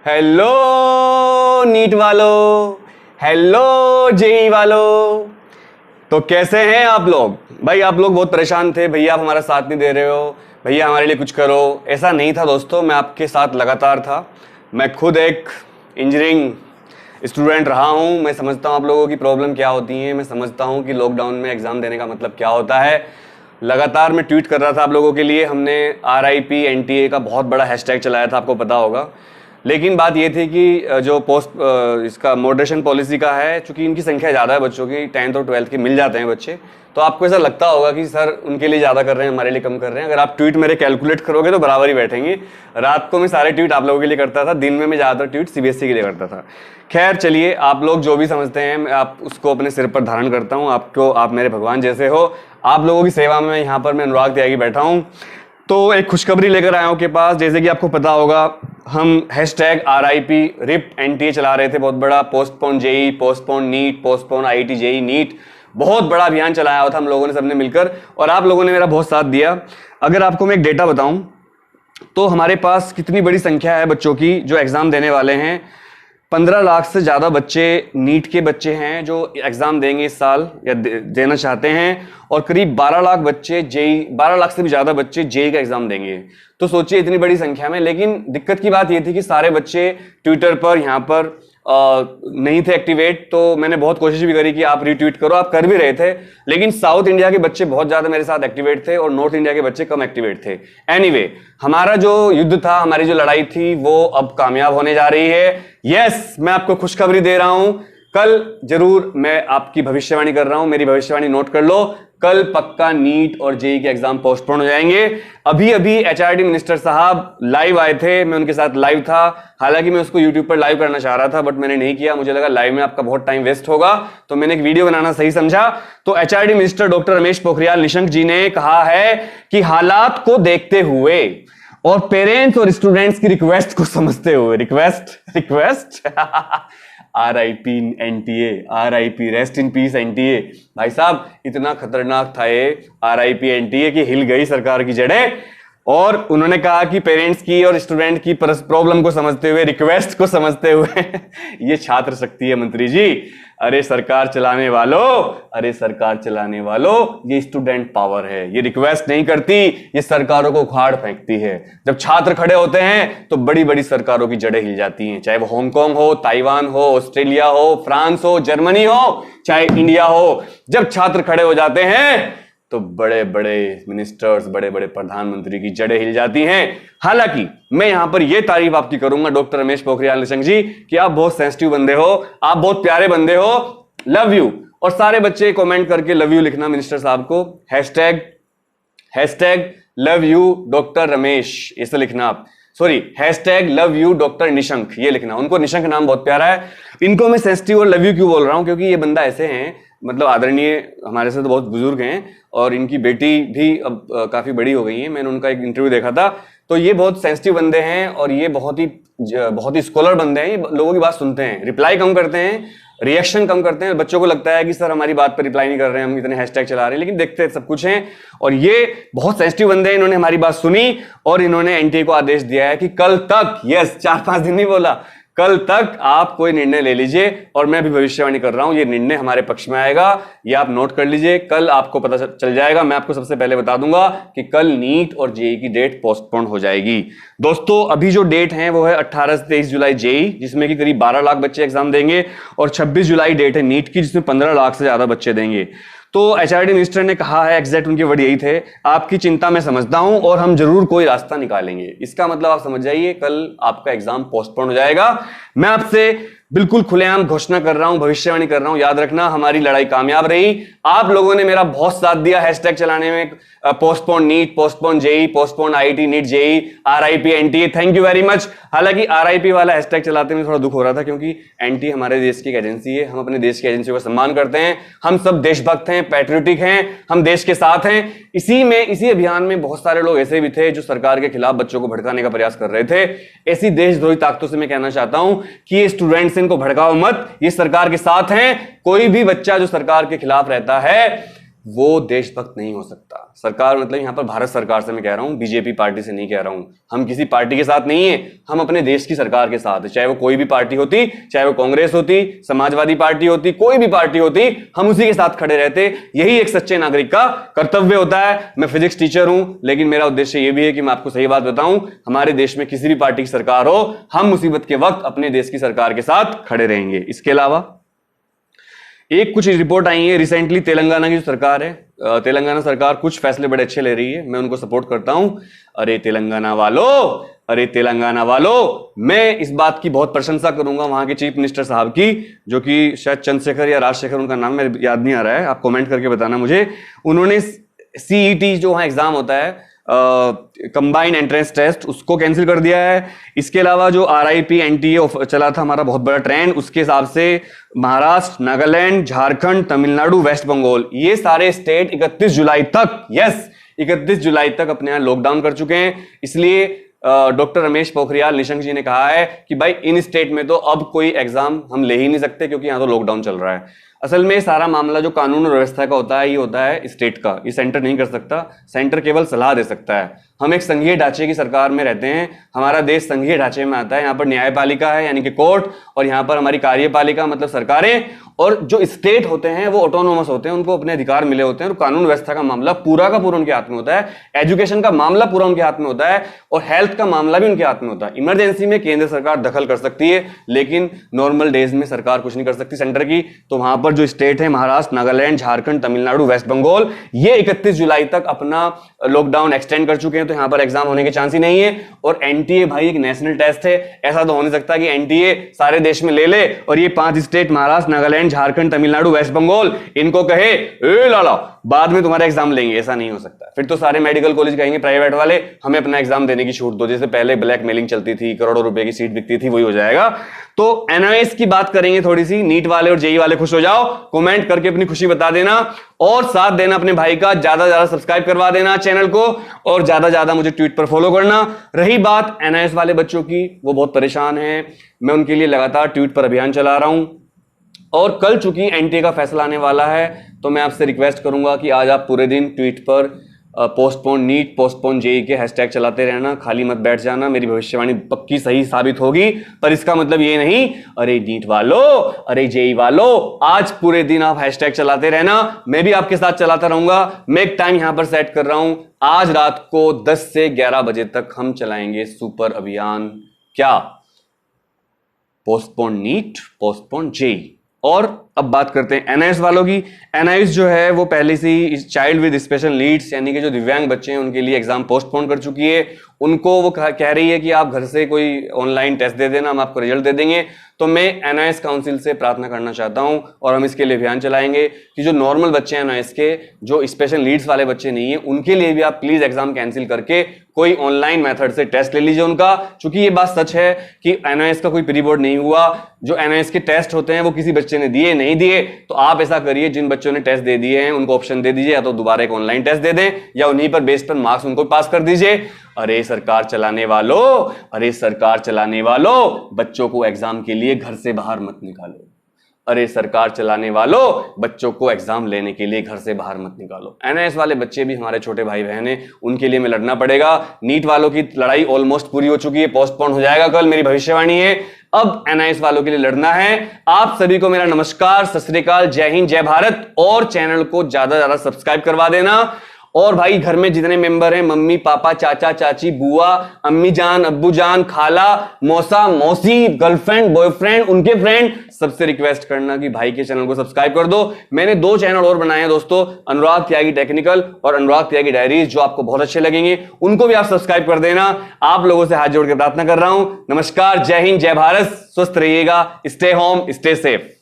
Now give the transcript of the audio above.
Hello NEET वालों, hello JEE वालों। तो कैसे हैं आप लोग? भाई आप लोग बहुत परेशान थे, भैया आप हमारा साथ नहीं दे रहे हो, भैया हमारे लिए कुछ करो। ऐसा नहीं था दोस्तों, मैं आपके साथ लगातार था। मैं खुद एक इंजीनियरिंग स्टूडेंट रहा हूं। मैं समझता हूं आप लोगों की प्रॉब्लम क्या होती है। मैं समझता हूं कि लॉकडाउन में एग्ज़ाम देने का मतलब क्या होता है। लगातार मैं ट्वीट कर रहा था आप लोगों के लिए। हमने RIP NTA का बहुत बड़ा हैशटैग चलाया था, आपको पता होगा। लेकिन बात ये थी कि जो इसका मॉडरेशन पॉलिसी का है, चूंकि इनकी संख्या ज़्यादा है बच्चों की, 10th और 12th के मिल जाते हैं बच्चे, तो आपको ऐसा लगता होगा कि सर उनके लिए ज़्यादा कर रहे हैं, हमारे लिए कम कर रहे हैं। अगर आप ट्वीट मेरे कैलकुलेट करोगे तो बराबर ही बैठेंगे। रात को मैं सारे ट्वीट आप लोगों के लिए करता था, दिन में मैं ज़्यादातर ट्वीट CBSE के लिए करता था। खैर चलिए, आप लोग जो भी समझते हैं मैं आप उसको अपने सिर पर धारण करता हूँ। आप मेरे भगवान जैसे हो। आप लोगों की सेवा में यहाँ पर मैं अनुराग त्यागी बैठा हूँ। तो एक खुशखबरी लेकर आया हूं के पास। जैसे कि आपको पता होगा, हम हैशटैग RIP RIP NTA चला रहे थे, बहुत बड़ा। Postpone JEE, postpone NEET, postpone IIT JEE NEET, बहुत बड़ा अभियान चलाया हुआ था हम लोगों ने, सबने मिलकर, और आप लोगों ने मेरा बहुत साथ दिया। अगर आपको मैं एक डेटा बताऊं तो हमारे पास कितनी बड़ी संख्या है बच्चों की जो एग्जाम देने वाले हैं। 15 लाख से ज़्यादा बच्चे नीट के बच्चे हैं जो एग्ज़ाम देंगे इस साल या देना चाहते हैं, और करीब 12 लाख बच्चे जेई, 12 लाख से भी ज़्यादा बच्चे जेई का एग्ज़ाम देंगे। तो सोचिए इतनी बड़ी संख्या में। लेकिन दिक्कत की बात ये थी कि सारे बच्चे ट्विटर पर यहाँ पर नहीं थे एक्टिवेट। तो मैंने बहुत कोशिश भी करी कि आप रीट्वीट करो, आप कर भी रहे थे, लेकिन साउथ इंडिया के बच्चे बहुत ज़्यादा मेरे साथ एक्टिवेट थे और नॉर्थ इंडिया के बच्चे कम एक्टिवेट थे। एनीवे, हमारा जो युद्ध था, हमारी जो लड़ाई थी, वो अब कामयाब होने जा रही है। यस, मैं आपको खुशखबरी दे रहा हूं। कल जरूर, मैं आपकी भविष्यवाणी कर रहा हूं, मेरी भविष्यवाणी नोट कर लो, कल पक्का नीट और जेई के एग्जाम पोस्टपोन हो जाएंगे। अभी अभी HRD मिनिस्टर साहब लाइव आए थे, मैं उनके साथ लाइव था। हालांकि मैं उसको यूट्यूब पर लाइव करना चाह रहा था, बट मैंने नहीं किया। मुझे लगा लाइव में आपका बहुत टाइम वेस्ट होगा, तो मैंने एक वीडियो बनाना सही समझा। तो HRD minister doctor Ramesh Pokhriyal Nishank ji ने कहा है कि हालात को देखते हुए और पेरेंट्स और स्टूडेंट्स की रिक्वेस्ट को समझते हुए, request RIP NTA, RIP rest in peace NTA। भाई साहब, इतना खतरनाक था ये RIP NTA कि हिल गई सरकार की जड़ें। और उन्होंने कहा कि पेरेंट्स की और स्टूडेंट की प्रॉब्लम को समझते हुए, रिक्वेस्ट को समझते हुए ये छात्र शक्ति है मंत्री जी। अरे सरकार चलाने वालों, अरे सरकार चलाने वालों, ये स्टूडेंट पावर है। ये रिक्वेस्ट नहीं करती, ये सरकारों को उखाड़ फेंकती है। जब छात्र खड़े होते हैं तो बड़ी बड़ी सरकारों की जड़ें हिल जाती हैं, चाहे वो हांगकांग हो, ताइवान हो, ऑस्ट्रेलिया हो, फ्रांस हो, जर्मनी हो, चाहे इंडिया हो। जब छात्र खड़े हो जाते हैं तो बड़े बड़े मिनिस्टर्स, बड़े बड़े प्रधानमंत्री की जड़ें हिल जाती हैं। हालांकि मैं यहां पर यह तारीफ आपकी करूंगा डॉक्टर रमेश पोखरियाल निशंक जी कि आप बहुत सेंसिटिव बंदे हो, आप बहुत प्यारे बंदे हो। Love you. और सारे बच्चे कमेंट करके लव यू लिखना मिनिस्टर साहब को। Hashtag love you doctor Ramesh, ऐसे लिखना आप। Sorry, hashtag love you doctor Nishank, ये लिखना। उनको निशंक नाम बहुत प्यारा है। इनको मैं सेंसिटिव और लव यू क्यों बोल रहा हूं? क्योंकि ये बंदा ऐसे हैं, मतलब आदरणीय, हमारे से तो बहुत बुजुर्ग हैं, और इनकी बेटी भी अब काफी बड़ी हो गई है। मैंने उनका एक इंटरव्यू देखा था। तो ये बहुत सेंसिटिव बंदे हैं और ये बहुत ही स्कॉलर बंदे हैं। ये लोगों की बात सुनते हैं, रिप्लाई कम करते हैं, रिएक्शन कम करते हैं। बच्चों को लगता है कि सर हमारी बात पर रिप्लाई नहीं कर रहे हैं, हम इतने हैशटैग चला रहे हैं, लेकिन देखते सब कुछ हैं। और ये बहुत सेंसिटिव बंदे हैं, इन्होंने हमारी बात सुनी और इन्होंने NTA को आदेश दिया है कि कल तक, यस 4-5 दिन नहीं बोला, कल तक आप कोई निर्णय ले लीजिए। और मैं भी भविष्यवाणी कर रहा हूं, ये निर्णय हमारे पक्ष में आएगा, ये आप नोट कर लीजिए। कल आपको पता चल जाएगा। मैं आपको सबसे पहले बता दूंगा कि कल नीट और जेई की डेट पोस्टपोन हो जाएगी। दोस्तों, अभी जो डेट है वो है 18 से 23 जुलाई जेई, जिसमें कि करीब 12 लाख बच्चे एग्जाम देंगे, और 26 जुलाई डेट है नीट की, जिसमें 15 लाख से ज्यादा बच्चे देंगे। तो HRD मिनिस्टर ने कहा है, एग्जैक्ट उनके वर्ड यही थे, आपकी चिंता मैं समझता हूं और हम जरूर कोई रास्ता निकालेंगे। इसका मतलब आप समझ जाइए, कल आपका एग्जाम पोस्टपोन हो जाएगा। मैं आपसे बिल्कुल खुलेआम घोषणा कर रहा हूं, भविष्यवाणी कर रहा हूं, याद रखना हमारी लड़ाई कामयाब रही। आप लोगों ने मेरा बहुत साथ दिया हैशटैग चलाने में, postpone NEET, postpone JEE, postpone IIT NEET JEE, RIP NTA, thank you very much. हालांकि RIP वाला हैशटैग चलाते में थोड़ा दुख हो रहा था, क्योंकि NTA हमारे देश की एक एजेंसी है, हम अपने देश की एजेंसियों का सम्मान करते हैं, हम सब देशभक्त हैं, पैट्रियोटिक हैं, हम देश के साथ हैं। इसी अभियान में बहुत सारे लोग ऐसे भी थे जो सरकार के खिलाफ बच्चों को भड़काने का प्रयास कर रहे थे। ऐसी देशद्रोही ताकतों से मैं कहना चाहता हूं कि ये स्टूडेंट्स, इनको भड़काओ मत, ये सरकार के साथ हैं। कोई भी बच्चा जो सरकार के खिलाफ रहता है, वो देशभक्त नहीं हो सकता। सरकार मतलब यहाँ पर भारत सरकार से मैं कह रहा हूँ, बीजेपी पार्टी से नहीं कह रहा हूँ। हम किसी पार्टी के साथ नहीं है, हम अपने देश की सरकार के साथ है। चाहे वो कोई भी पार्टी होती, चाहे वो कांग्रेस होती, समाजवादी पार्टी होती, कोई भी पार्टी होती, हम उसी के साथ खड़े रहते। यही एक सच्चे नागरिक का कर्तव्य होता है। मैं फिजिक्स टीचर हूं, लेकिन मेरा उद्देश्य यह भी है कि मैं आपको सही बात बताऊं, हमारे देश में किसी भी पार्टी की सरकार हो, हम मुसीबत के वक्त अपने देश की सरकार के साथ खड़े रहेंगे। इसके अलावा एक कुछ रिपोर्ट आई है रिसेंटली, तेलंगाना की जो सरकार है, तेलंगाना सरकार कुछ फैसले बड़े अच्छे ले रही है, मैं उनको सपोर्ट करता हूं। अरे तेलंगाना वालों, अरे तेलंगाना वालों, मैं इस बात की बहुत प्रशंसा करूंगा वहां के चीफ मिनिस्टर साहब की, जो कि शायद चंद्रशेखर या राजशेखर उनका नाम मेरे याद नहीं आ रहा है, आप कमेंट करके बताना मुझे। उन्होंने सीईटी जो वहां एग्जाम होता है, कंबाइंड एंट्रेंस टेस्ट, उसको कैंसिल कर दिया है। इसके अलावा जो RIP NTA चला था हमारा बहुत बड़ा ट्रेंड, उसके हिसाब से महाराष्ट्र, नागालैंड, झारखंड, तमिलनाडु, वेस्ट बंगाल, ये सारे स्टेट 31 जुलाई तक, यस 31 जुलाई तक अपने यहाँ लॉकडाउन कर चुके हैं। इसलिए डॉक्टर रमेश पोखरियाल निशंक जी ने कहा है कि भाई इन स्टेट में तो अब कोई एग्जाम हम ले ही नहीं सकते, क्योंकि यहाँ तो लॉकडाउन चल रहा है। असल में सारा मामला जो कानून और व्यवस्था का होता है, ये होता है स्टेट का, ये सेंटर नहीं कर सकता। सेंटर केवल सलाह दे सकता है। हम एक संघीय ढांचे की सरकार में रहते हैं, हमारा देश संघीय ढांचे में आता है। यहाँ पर न्यायपालिका है यानी कि कोर्ट, और यहाँ पर हमारी कार्यपालिका मतलब सरकारें, और जो स्टेट होते हैं वो ऑटोनोमस होते हैं, उनको अपने अधिकार मिले होते हैं, और कानून व्यवस्था का मामला पूरा का पूरा उनके हाथ में होता है, एजुकेशन का मामला पूरा उनके हाथ में होता है, और हेल्थ का मामला भी उनके हाथ में होता है। इमरजेंसी में केंद्र सरकार दखल कर सकती है, लेकिन नॉर्मल डेज में सरकार कुछ नहीं कर सकती सेंटर की। तो वहां पर जो स्टेट है, महाराष्ट्र, नागालैंड, झारखंड, तमिलनाडु, वेस्ट बंगाल, ये 31 जुलाई तक अपना लॉकडाउन एक्सटेंड कर चुके हैं, तो यहां पर एग्जाम होने के चांस ही नहीं है। और NTA भाई एक नेशनल टेस्ट है, ऐसा तो हो नहीं सकता कि NTA सारे देश में ले ले और ये 5 स्टेट महाराष्ट्र, नागालैंड, झारखंड, तमिलनाडु, वेस्ट बंगाल, इनको कहे ए लाला बाद में तुम्हारा एग्जाम लेंगे। ऐसा नहीं हो सकता। फिर तो सारे मेडिकल कॉलेज कहेंगे प्राइवेट वाले हमें अपना एग्जाम देने की छूट दो, जैसे पहले ब्लैक मेलिंग चलती थी, करोड़ों रुपए की सीट बिकती थी, वही हो जाएगा। तो NIS की बात करेंगे थोड़ी सी। नीट वाले और JEE वाले खुश हो जाओ, कमेंट करके अपनी खुशी बता देना, और साथ देना अपने भाई का, ज्यादा ज्यादा सब्सक्राइब करवा देना चैनल को, और ज्यादा ज्यादा मुझे ट्वीट पर फॉलो करना। रही बात NIS वाले बच्चों की, वो बहुत परेशान है, मैं उनके लिए लगातार ट्वीट पर अभियान चला रहा हूं। और कल चूंकि NTA का फैसला आने वाला है, तो मैं आपसे रिक्वेस्ट करूंगा कि आज आप पूरे दिन ट्वीट पर पोस्टपोन नीट, पोस्टपोन JEE के हैशटैग चलाते रहना, खाली मत बैठ जाना। मेरी भविष्यवाणी पक्की सही साबित होगी, पर इसका मतलब ये नहीं अरे नीट वालों, अरे JEE वालों, आज पूरे दिन आप हैशटैग चलाते रहना, मैं भी आपके साथ चलाता रहूंगा। मैं एक टाइम यहां पर सेट कर रहा हूं, आज रात को 10 से 11 बजे तक हम चलाएंगे सुपर अभियान। क्या? Postpone NEET, postpone JEE। और अब बात करते हैं NIS वालों की। NIS जो है वो पहले से ही चाइल्ड विद स्पेशल नीड्स यानी कि जो दिव्यांग बच्चे हैं उनके लिए एग्जाम पोस्टपोन कर चुकी है। उनको वो कह रही है कि आप घर से कोई ऑनलाइन टेस्ट दे देना, हम आपको रिजल्ट दे देंगे। तो मैं NIS काउंसिल से प्रार्थना करना चाहता हूं, और हम इसके लिए अभियान चलाएंगे कि जो नॉर्मल बच्चे हैं NIS के, जो स्पेशल नीड्स वाले बच्चे नहीं है, उनके लिए भी आप प्लीज एग्जाम कैंसिल करके कोई ऑनलाइन मेथड से टेस्ट ले लीजिए उनका। चूंकि ये बात सच है कि NIS का कोई प्री बोर्ड नहीं हुआ, जो NIS के टेस्ट होते हैं वो किसी बच्चे ने दिए नहीं दिए, तो आप ऐसा करिए, जिन बच्चों ने टेस्ट दे दिए हैं उनको ऑप्शन दे दीजिए, या तो दोबारा एक ऑनलाइन टेस्ट दे दें, या उन्हीं पर बेस पर मार्क्स उनको पास कर दीजिए। अरे सरकार चलाने वालों, अरे सरकार चलाने वालों, बच्चों को एग्जाम के लिए घर से बाहर मत निकालो। अरे सरकार चलाने वालों, बच्चों को एग्जाम लेने के लिए घर से बाहर मत निकालो। NIS वाले बच्चे भी हमारे छोटे भाई बहन हैं, उनके लिए मैं लड़ना पड़ेगा। नीट वालों की लड़ाई ऑलमोस्ट पूरी हो चुकी है, पोस्टपोन हो जाएगा कल, मेरी भविष्यवाणी है। अब NIS वालों के लिए लड़ना है। आप सभी को मेरा नमस्कार, सत श्री अकाल, जय हिंद, जय भारत। और चैनल को ज्यादा ज्यादा सब्सक्राइब करवा देना। और भाई घर में जितने मेंबर हैं, मम्मी पापा, चाचा चाची, बुआ, अम्मी जान, अब्बू जान, खाला, मौसा मौसी, गर्लफ्रेंड, बॉयफ्रेंड, उनके फ्रेंड, सबसे रिक्वेस्ट करना कि भाई के चैनल को सब्सक्राइब कर दो। मैंने 2 चैनल और बनाए हैं दोस्तों, अनुराग त्यागी टेक्निकल और अनुराग त्यागी डायरीज, जो आपको बहुत अच्छे लगेंगे, उनको भी आप सब्सक्राइब कर देना। आप लोगों से हाथ जोड़ के प्रार्थना कर रहा हूं। नमस्कार, जय हिंद, जय भारत, स्वस्थ रहिएगा, स्टे होम, स्टे सेफ।